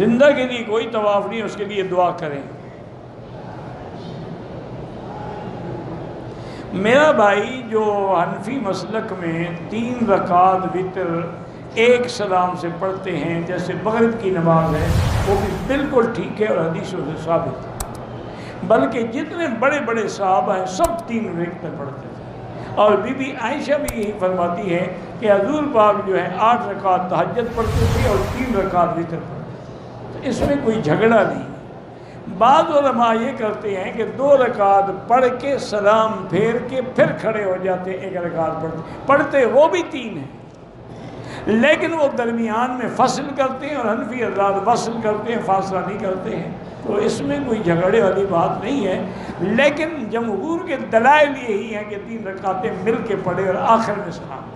زندہ کے لیے کوئی طواف نہیں، اس کے لیے دعا کریں۔ میرا بھائی جو حنفی مسلک میں 3 رکعت وتر ایک سلام سے پڑھتے ہیں جیسے مغرب کی نماز ہے، وہ بھی بالکل ٹھیک ہے اور حدیثوں سے ثابت ہے، بلکہ جتنے بڑے بڑے صحابہ ہیں سب 3 رکعت میں پڑھتے تھے، اور بی بی عائشہ بھی یہی فرماتی ہے کہ حضور پاک جو ہے 8 رکعت تہجد پڑھتے تھے اور 3 رکعت وتر پڑھتے تھے۔ اس میں کوئی جھگڑا نہیں۔ بعض علماء یہ کرتے ہیں کہ 2 رکعت پڑھ کے سلام پھیر کے پھر کھڑے ہو جاتے ہیں، 1 رکعت پڑھتے وہ بھی 3 ہیں، لیکن وہ درمیان میں فصل کرتے ہیں، اور حنفی حضرات وصل کرتے ہیں، فاصلہ نہیں کرتے ہیں، تو اس میں کوئی جھگڑے والی بات نہیں ہے۔ لیکن جمہور کے دلائل یہی ہیں کہ 3 رکعتیں مل کے پڑھے اور آخر میں سلام۔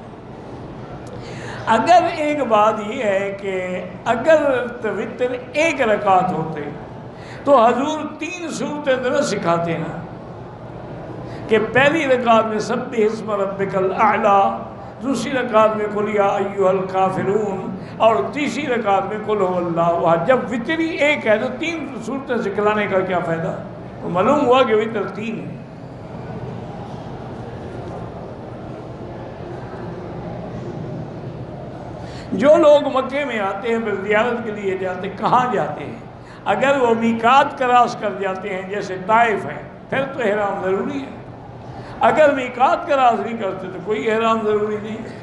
اگر ایک بات یہ ہے کہ اگر وتر 1 رکعت ہوتے تو حضور 3 صورتیں نہ سکھاتے نا، کہ پہلی رکعت میں سبح اسم ربک الاعلی، دوسری رکعت میں قل یا ایھا الکافرون، اور تیسری رکعت میں قل ھو اللہ احد۔ جب وتر ہی 1 ہے تو 3 صورتیں سکھلانے کا کیا فائدہ؟ تو معلوم ہوا کہ وتر 3 ہے۔ جو لوگ مکے میں آتے ہیں پھر زیارت کے لیے جاتے، کہاں جاتے ہیں؟ اگر وہ میقات کراس کر جاتے ہیں جیسے طائف ہے پھر تو احرام ضروری ہے، اگر میقات کراس نہیں کرتے تو کوئی احرام ضروری نہیں ہے۔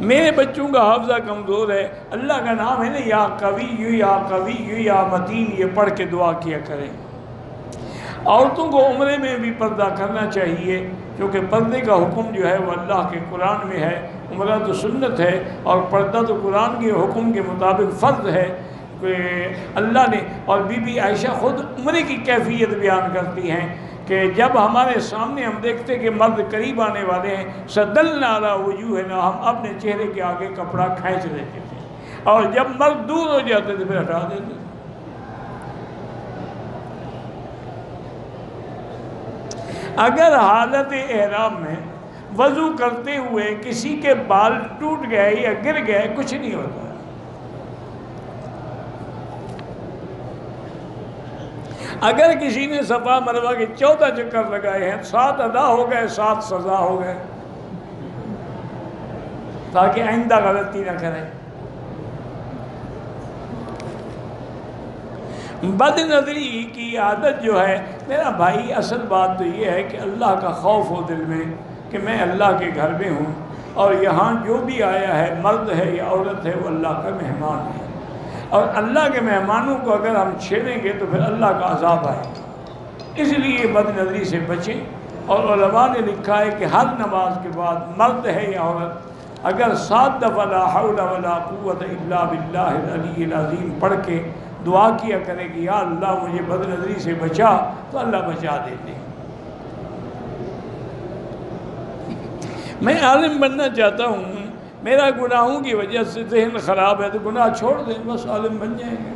میرے بچوں کا حافظہ کمزور ہے، اللہ کا نام ہے نا یا قوی یا قوی یا متین، یہ پڑھ کے دعا کیا کریں۔ عورتوں کو عمرے میں بھی پردہ کرنا چاہیے، کیونکہ پردے کا حکم جو ہے وہ اللہ کے قرآن میں ہے، عمرہ تو سنت ہے اور پردہ تو قرآن کے حکم کے مطابق فرض ہے کہ اللہ نے۔ اور بی بی عائشہ خود عمرے کی کیفیت بیان کرتی ہیں کہ جب ہمارے سامنے ہم دیکھتے کہ مرد قریب آنے والے ہیں، سدلنا علی وجوہنا، ہم اپنے چہرے کے آگے کپڑا کھینچ لیتے تھے، اور جب مرد دور ہو جاتے تھے پھر ہٹا دیتے تھے۔ اگر حالت احرام میں وضو کرتے ہوئے کسی کے بال ٹوٹ گئے یا گر گئے کچھ نہیں ہوتا، اگر کسی نے صفا مروہ کے 14 چکر لگائے ہیں، 7 ادا ہو گئے، 7 سزا ہو گئے، تاکہ آئندہ غلطی نہ کریں۔ بد نظری کی عادت جو ہے میرا بھائی، اصل بات تو یہ ہے کہ اللہ کا خوف ہو دل میں کہ میں اللہ کے گھر میں ہوں، اور یہاں جو بھی آیا ہے مرد ہے یا عورت ہے وہ اللہ کا مہمان ہے، اور اللہ کے مہمانوں کو اگر ہم چھیڑیں گے تو پھر اللہ کا عذاب آئے گا۔ اس لیے بد نظری سے بچیں، اور علماء نے لکھا ہے کہ ہر نماز کے بعد مرد ہے یا عورت اگر 7 دفعہ لا حول ولا قوت الا باللہ العلی العظیم پڑھ کے دعا کیا کرے کہ یا اللہ مجھے بد نظری سے بچا، تو اللہ بچا دیتے ہیں۔ میں عالم بننا چاہتا ہوں، میرا گناہوں کی وجہ سے ذہن خراب ہے تو گناہ چھوڑ دیں، بس عالم بن جائیں گے۔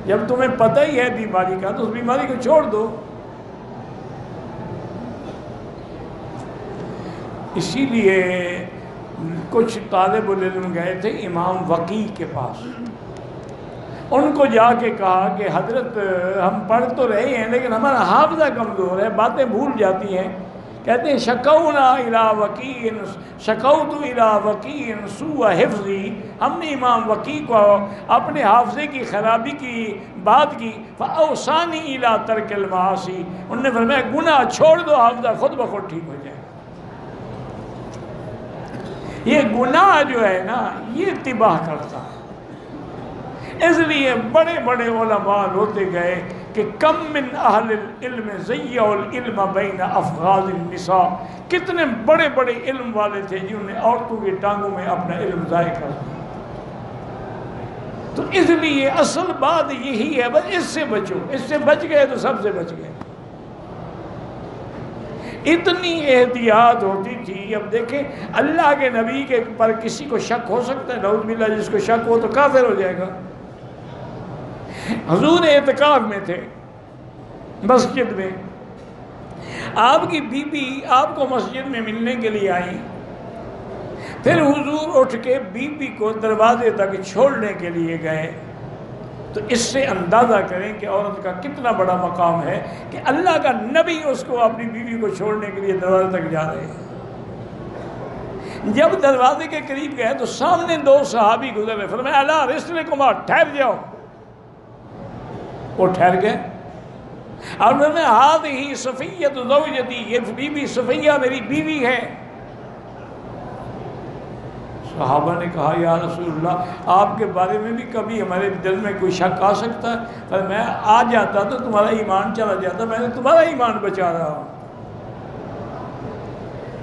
جب تمہیں پتہ ہی ہے بیماری کا تو اس بیماری کو چھوڑ دو۔ اسی لیے کچھ طالب العلم گئے تھے امام وقیع کے پاس، ان کو جا کے کہا کہ حضرت ہم پڑھ تو رہے ہیں لیکن ہمارا حافظہ کمزور ہے، باتیں بھول جاتی ہیں۔ کہتے ہیں شکونا الی وقیع، شکوت الی وقیع سوء حفظی، ہم نے امام وقیع کو اپنے حافظے کی خرابی کی بات کی، فاوصانی الی ترک المعاصی، انہوں نے فرمایا گناہ چھوڑ دو، حافظہ خود بخود ٹھیک ہو جائے۔ یہ گناہ جو ہے نا یہ تباہ کرتا ہے، اس لیے بڑے بڑے علماء ہوتے گئے کہ کم من اہل العلم ضیعوا العلم بین افغاز النساء، کتنے بڑے بڑے علم والے تھے جنہوں نے عورتوں کی ٹانگوں میں اپنا علم ضائع کر دیا۔ تو اس لیے اصل بات یہی ہے، بس اس سے بچو، اس سے بچ گئے تو سب سے بچ گئے۔ اتنی احتیاط ہوتی تھی۔ اب دیکھیں اللہ کے نبی کے پر کسی کو شک ہو سکتا ہے؟ نعوذ باللہ، جس کو شک ہو تو کافر ہو جائے گا۔ حضور اعتکاف میں تھے مسجد میں، آپ کی بیوی آپ کو مسجد میں ملنے کے لیے آئی، پھر حضور اٹھ کے بی بی کو دروازے تک چھوڑنے کے لیے گئے. تو اس سے اندازہ کریں کہ عورت کا کتنا بڑا مقام ہے کہ اللہ کا نبی اس کو اپنی بیوی کو چھوڑنے کے لیے دروازے تک جا رہے ہیں. جب دروازے کے قریب گئے تو سامنے 2 صحابی گزر رہے. فرمایا الا رسلکما، ٹھہر جاؤ. وہ ٹھہر گئے. اور میں ہذہ صفیہ زوجتی، یہ بی بی صفیہ میری بیوی ہے. صحابہ نے کہا یا رسول اللہ آپ کے بارے میں بھی کبھی ہمارے دل میں کوئی شک آ سکتا ہے؟ پر میں آ جاتا تو تمہارا ایمان چلا جاتا، میں نے تمہارا ایمان بچا رہا ہوں.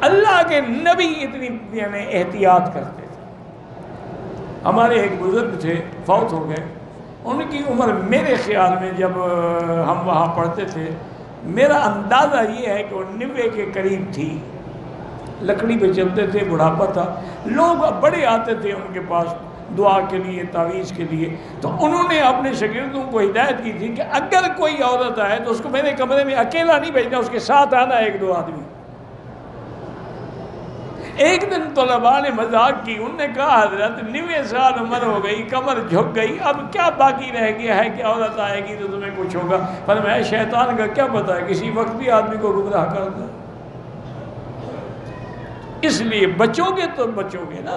اللہ کے نبی اتنی یعنی احتیاط کرتے تھے. ہمارے ایک بزرگ تھے، فوت ہو گئے. ان کی عمر میرے خیال میں جب ہم وہاں پڑھتے تھے میرا اندازہ یہ ہے کہ وہ 90 کے قریب تھی. لکڑی پہ چلتے تھے، بڑھاپا تھا. لوگ بڑے آتے تھے ان کے پاس دعا کے لیے، تعویذ کے لیے. تو انہوں نے اپنے شاگردوں کو ہدایت کی تھی کہ اگر کوئی عورت آئے تو اس کو میرے کمرے میں اکیلا نہیں بھیجنا، اس کے ساتھ آنا 1-2 آدمی. ایک دن طلباء نے مذاق کی. انہوں نے کہا حضرت 90 سال عمر ہو گئی، کمر جھک گئی، اب کیا باقی رہ گیا ہے کہ عورت آئے گی تو تمہیں کچھ ہوگا؟ پر میں شیطان کا کیا پتہ ہے، کسی وقت بھی آدمی کو گمراہ کر دے. اس لیے بچو گے تو بچو گے نا.